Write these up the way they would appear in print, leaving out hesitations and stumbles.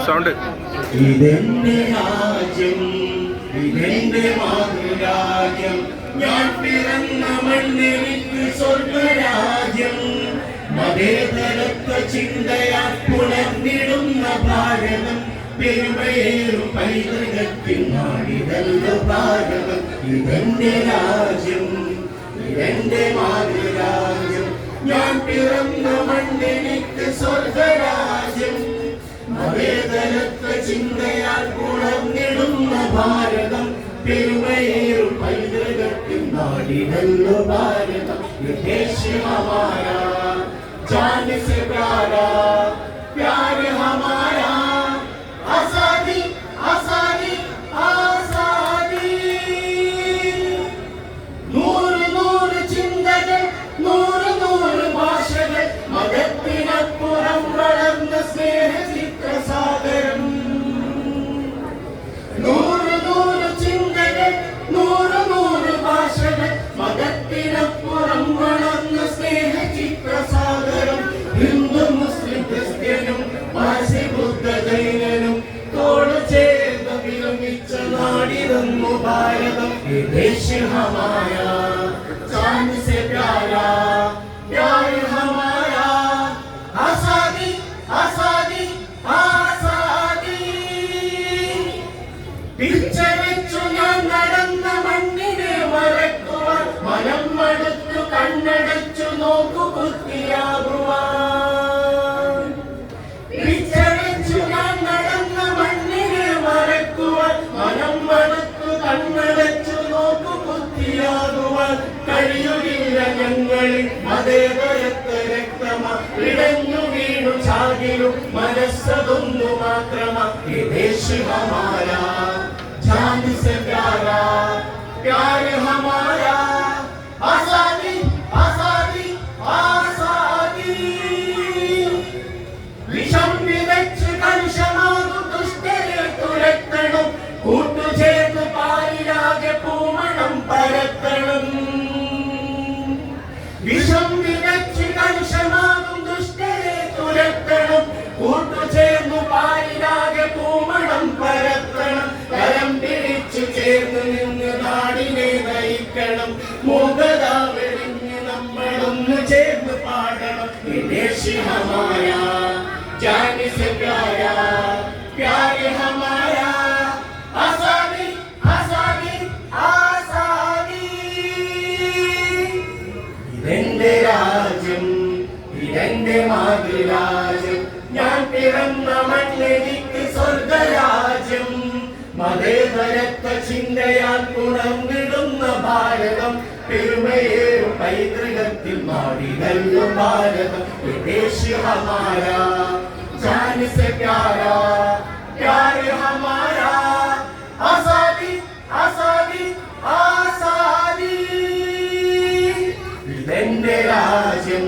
Sound. ഇതെന്റെ രാജ്യം, ഇതെന്റെ മാതൃരാജ്യം, ഞാൻ പിറന്ന മണ്ണെനിക്ക് സ്വർഗരാജ്യം. മതേതരത്വ ചിന്തയാൽ പുലർന്നിടുന്ന ഭാരതം, പെരുമയേറും പൈതൃകത്തിൻ നാടിതല്ലോ ഭാരതം. ഇതെന്റെ രാജ്യം, ഇതെന്റെ മാതൃരാജ്യം, ഞാൻ പിറന്ന മണ്ണെനിക്ക് സ്വർഗരാജ്യം. മതേതരത്വ ചിന്തയാൽ പുലർന്നിടുന്ന ഭാരതം, പെരുമയേറും പൈതൃകത്തിൻ നാടിതല്ലോ ഭാരതം. देश हमारा जान से प्यारा, प्यार हमारा, आजादी आजादी आजादी. നൂറ് നൂറ് ചിന്തകൾ, നൂറ് നൂറ് ഭാഷകൾ, മതത്തിനപ്പുറം വളർന്ന സ്നേഹചിത്രസാഗരം. നൂറ് നൂറ് ചിന്തകൾ, നൂറ് നൂറ് ഭാഷകൾ, മതത്തിനപ്പുറം വളർന്ന സ്നേഹചിത്രസാഗരം. ഹിന്ദു മുസ്ലിം ക്രിസ്ത്യനും പാർസി ബുദ്ധ ജൈനനും തോട് ചേർന്ന് വിരമിച്ച നാടിതന്നു ഭാരതം. ദേശ ഹമാരാ ജാൻ സെ പ്യാരാ, പ്യാർ ഹമാരാ, ആസാദി ആസാദി ആസാദി. പിച്ചവെച്ചു ഞാൻ നടന്ന മണ്ണിനെ മറക്കുവാൻ, മനം മടുത്തു കണ്ണടച്ചു നോക്കു കുത്തിയാകുവാൻ. പിച്ചവെച്ചു ഞാൻ നടന്ന മണ്ണിനെ മറക്കുവാൻ, മനം മടുത്തു കണ്ണടച്ചു നോക്കു കുത്തിയാകുവാൻ. കഴിയുകില്ല ഞങ്ങളിൽ മതേതരത്വ രക്തമ, ഇടഞ്ഞു വീണു ചാകിലും മനസ്സതൊന്നു മാത്രമ. ദേശ ഹമാരാ जान से प्यारा, प्यार हमारा, आजादी आजादी आजादी. വിഷം വിതച്ച് കലുഷമാകും ദുഷ്ടരെ തുരത്തണം, കൂട്ടുചേർന്ന് പാലിലാകെ പൂമണം പരത്തണം. വിഷം വിതച്ച് കലുഷമാകും ദുഷ്ടരെ തുരത്തണം, കൂട്ടുചേർന്ന് പാലിലാകെ പൂമണം പരത്തണം. കരം പിടിച്ചു ചേർന്ന് നിന്ന് നാടിനെ നയിക്കണം, മൂകത വെടിഞ്ഞ് നമ്മളൊന്ന് ചേർന്ന് പാടണം. ദേശ ഹമാരാ ജാൻ സെ പ്യാരാ, പ്യാർ ഹമാരാ, ആസാദി ആസാദി ആസാദി. ഇതെന്റെ രാജ്യം, ഇതെന്റെ മാതൃരാജ്യം, ഞാൻ പിറന്ന മണ്ണെനിക്ക് സ്വർഗരാജ്യം. മതേതരത്വ ചിന്തയാൽ പുണർന്നിടുന്ന ഭാരതം, പെരുമയേറും പൈതൃകത്തിൽ നാടിതല്ലോ ഭാരതം. ദേശ ഹമാരാ ജാൻ സെ പ്യാരാ, പ്യാർ ഹമാരാ, ആസാദി ആസാദി ആസാദി. ഇതെന്റെ രാജ്യം,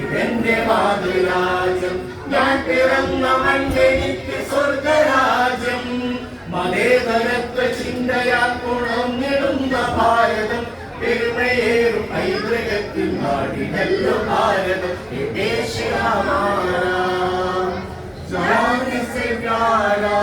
ഇതെന്റെ മാതൃരാജ്യം, ഞാൻ പിറന്ന മണ്ണെനിക്ക് സ്വർഗരാജ്യം. മതേതരത്വ ചിന്തയാൽ പുണർന്നിടുന്ന ഭാരതം, പെരുമയേറും പൈതൃകത്തിൽ നാടിനല്ലോ ഭാരതം. ദേശ ഹമാരാ ജാൻ സെ പ്യാരാ.